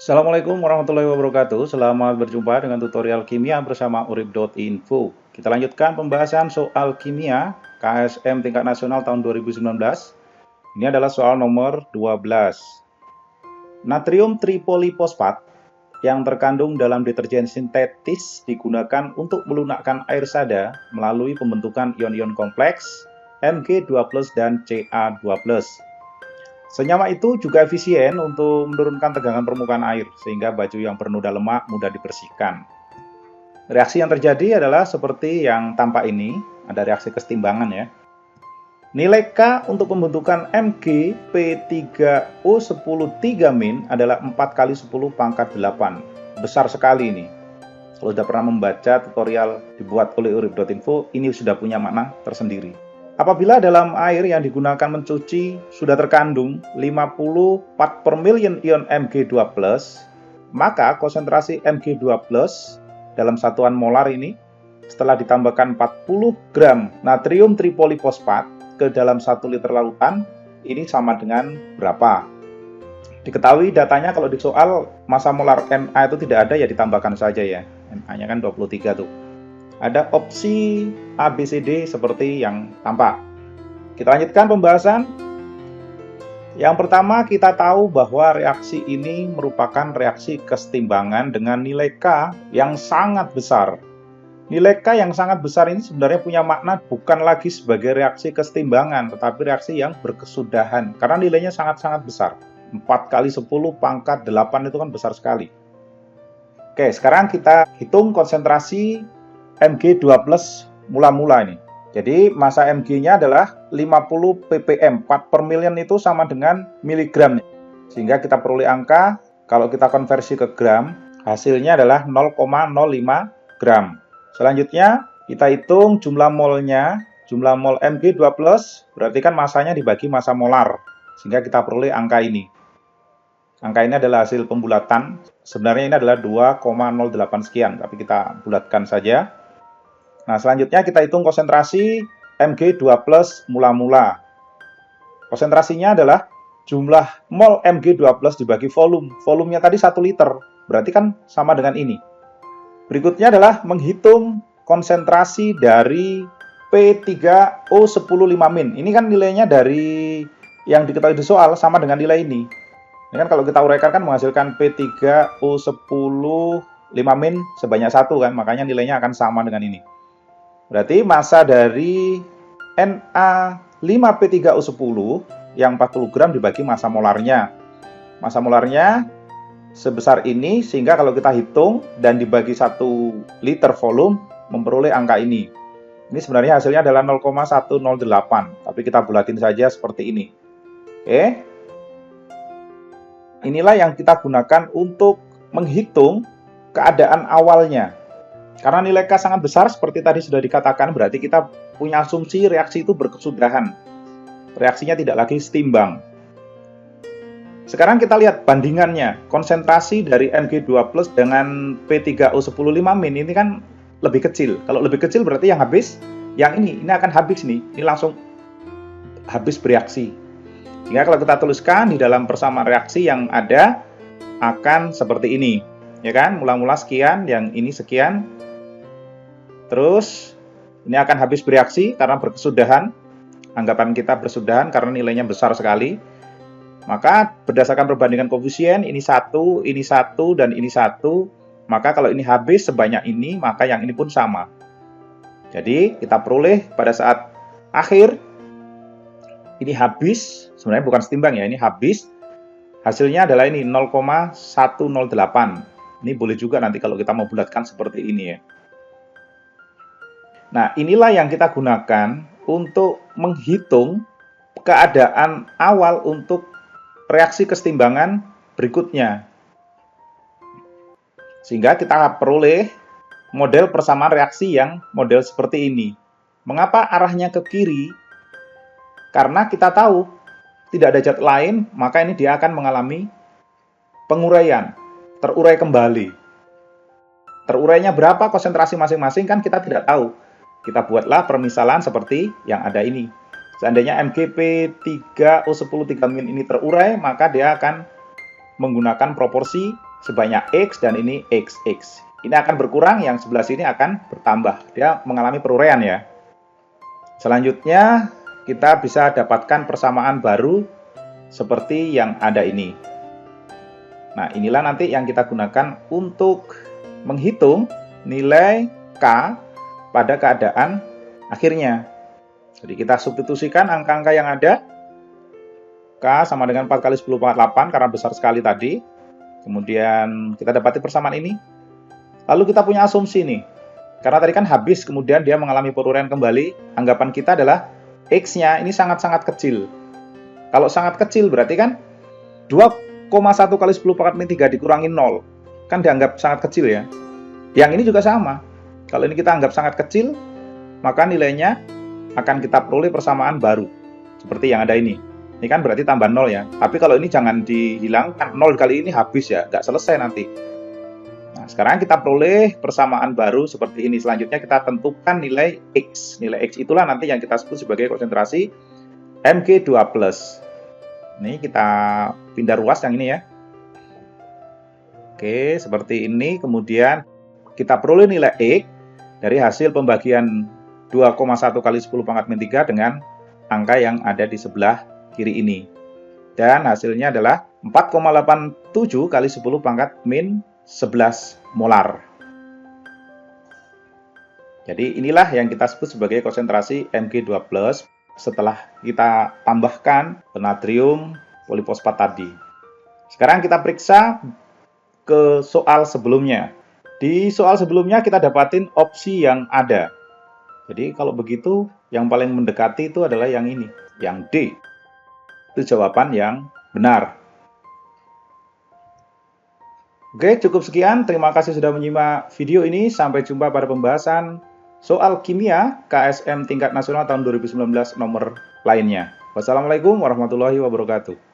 Assalamualaikum warahmatullahi wabarakatuh. Selamat berjumpa dengan tutorial kimia bersama urip.info. Kita lanjutkan pembahasan soal kimia KSM tingkat nasional tahun 2019. Ini adalah soal nomor 12. Natrium tripolifosfat yang terkandung dalam deterjen sintetis digunakan untuk melunakkan air sada melalui pembentukan ion-ion kompleks Mg2+ dan Ca2+. Senyawa itu juga efisien untuk menurunkan tegangan permukaan air, sehingga baju yang bernoda lemak mudah dibersihkan. Reaksi yang terjadi adalah seperti yang tampak ini, ada reaksi kesetimbangan ya. Nilai K untuk pembentukan MgP3O10(3- adalah 4 kali 10 pangkat 8. Besar sekali ini. Kalau sudah pernah membaca tutorial dibuat oleh urip.info, ini sudah punya makna tersendiri. Apabila dalam air yang digunakan mencuci sudah terkandung 50 part per million ion Mg2+, maka konsentrasi Mg2+ dalam satuan molar ini setelah ditambahkan 40 gram natrium tripolifosfat ke dalam 1 liter lautan, ini sama dengan berapa? Diketahui datanya kalau di soal massa molar Na itu tidak ada, ya ditambahkan saja ya. Na-nya kan 23 tuh. Ada opsi A, B, C, D seperti yang tampak. Kita lanjutkan pembahasan. Yang pertama, kita tahu bahwa reaksi ini merupakan reaksi kesetimbangan dengan nilai K yang sangat besar. Nilai K yang sangat besar ini sebenarnya punya makna bukan lagi sebagai reaksi kesetimbangan, tetapi reaksi yang berkesudahan. Karena nilainya sangat-sangat besar. 4 kali 10 pangkat 8 itu kan besar sekali. Oke, sekarang kita hitung konsentrasi Mg2+ mula-mula ini. Jadi massa Mg-nya adalah 50 ppm, part per million itu sama dengan miligram. Sehingga kita peroleh angka, kalau kita konversi ke gram, hasilnya adalah 0,05 gram. Selanjutnya, kita hitung jumlah molnya, jumlah mol Mg2+, berarti kan massanya dibagi massa molar. Sehingga kita peroleh angka ini. Angka ini adalah hasil pembulatan. Sebenarnya ini adalah 2,08 sekian, tapi kita bulatkan saja. Nah, selanjutnya kita hitung konsentrasi Mg2+ mula-mula. Konsentrasinya adalah jumlah mol Mg2+ dibagi volume. Volumenya tadi 1 liter, berarti kan sama dengan ini. Berikutnya adalah menghitung konsentrasi dari P3O10(5-). Ini kan nilainya dari yang diketahui di soal sama dengan nilai ini. Ini kan kalau kita uraikan kan menghasilkan P3O10(5- sebanyak 1 kan, makanya nilainya akan sama dengan ini. Berarti massa dari Na5P3O10 yang 40 gram dibagi massa molarnya. Massa molarnya sebesar ini, sehingga kalau kita hitung dan dibagi 1 liter volume, memperoleh angka ini. Ini sebenarnya hasilnya adalah 0,108, tapi kita bulatin saja seperti ini. Oke. Inilah yang kita gunakan untuk menghitung keadaan awalnya. Karena nilai K sangat besar, seperti tadi sudah dikatakan, berarti kita punya asumsi reaksi itu berkesudahan. Reaksinya tidak lagi setimbang. Sekarang kita lihat bandingannya. Konsentrasi dari Mg2+ dengan P3O10(5- ini kan lebih kecil. Kalau lebih kecil berarti yang habis, yang ini akan habis nih. Ini langsung habis bereaksi. Sehingga kalau kita tuliskan di dalam persamaan reaksi yang ada, akan seperti ini. Ya kan? Mula-mula sekian, yang ini sekian. Terus, ini akan habis bereaksi karena berkesudahan. Anggapan kita berkesudahan karena nilainya besar sekali. Maka, berdasarkan perbandingan koefisien, ini 1, dan ini 1. Maka kalau ini habis sebanyak ini, maka yang ini pun sama. Jadi, kita peroleh pada saat akhir, ini habis, sebenarnya bukan setimbang ya, ini habis. Hasilnya adalah ini, 0,108. Ini boleh juga nanti kalau kita mau bulatkan seperti ini ya. Nah, inilah yang kita gunakan untuk menghitung keadaan awal untuk reaksi kesetimbangan berikutnya. Sehingga kita peroleh model persamaan reaksi yang model seperti ini. Mengapa arahnya ke kiri? Karena kita tahu tidak ada zat lain, maka ini dia akan mengalami penguraian, terurai kembali. Terurainya berapa konsentrasi masing-masing kan kita tidak tahu. Kita buatlah permisalan seperti yang ada ini. Seandainya MgP3O10(3- ini terurai, maka dia akan menggunakan proporsi sebanyak X dan ini XX. Ini akan berkurang, yang sebelah sini akan bertambah. Dia mengalami peruraian ya. Selanjutnya kita bisa dapatkan persamaan baru seperti yang ada ini. Nah, inilah nanti yang kita gunakan untuk menghitung nilai K pada keadaan akhirnya. Jadi kita substitusikan angka-angka yang ada. K sama dengan 4 kali 10 pangkat 8 karena besar sekali tadi. Kemudian kita dapati persamaan ini. Lalu kita punya asumsi nih. Karena tadi kan habis, kemudian dia mengalami peruraian kembali. Anggapan kita adalah X-nya ini sangat-sangat kecil. Kalau sangat kecil berarti kan 2,1 kali 10 pangkat min 3 dikurangi 0. Kan dianggap sangat kecil ya. Yang ini juga sama. Kalau ini kita anggap sangat kecil, maka nilainya akan kita peroleh persamaan baru. Seperti yang ada ini. Ini kan berarti tambah 0 ya. Tapi kalau ini jangan dihilangkan. 0 kali ini habis ya. Nggak selesai nanti. Nah, sekarang kita peroleh persamaan baru seperti ini. Selanjutnya kita tentukan nilai X. Nilai X itulah nanti yang kita sebut sebagai konsentrasi Mg2+. Ini kita pindah ruas yang ini ya. Oke, seperti ini. Kemudian kita peroleh nilai X dari hasil pembagian 2,1 kali 10 pangkat min 3 dengan angka yang ada di sebelah kiri ini. Dan hasilnya adalah 4,87 kali 10 pangkat min 11 molar. Jadi inilah yang kita sebut sebagai konsentrasi Mg2+ setelah kita tambahkan natrium polifosfat tadi. Sekarang kita periksa ke soal sebelumnya. Di soal sebelumnya kita dapatin opsi yang ada. Jadi kalau begitu yang paling mendekati itu adalah yang ini, yang D. Itu jawaban yang benar. Oke, cukup sekian. Terima kasih sudah menyimak video ini. Sampai jumpa pada pembahasan soal kimia KSM tingkat nasional tahun 2019 nomor lainnya. Wassalamualaikum warahmatullahi wabarakatuh.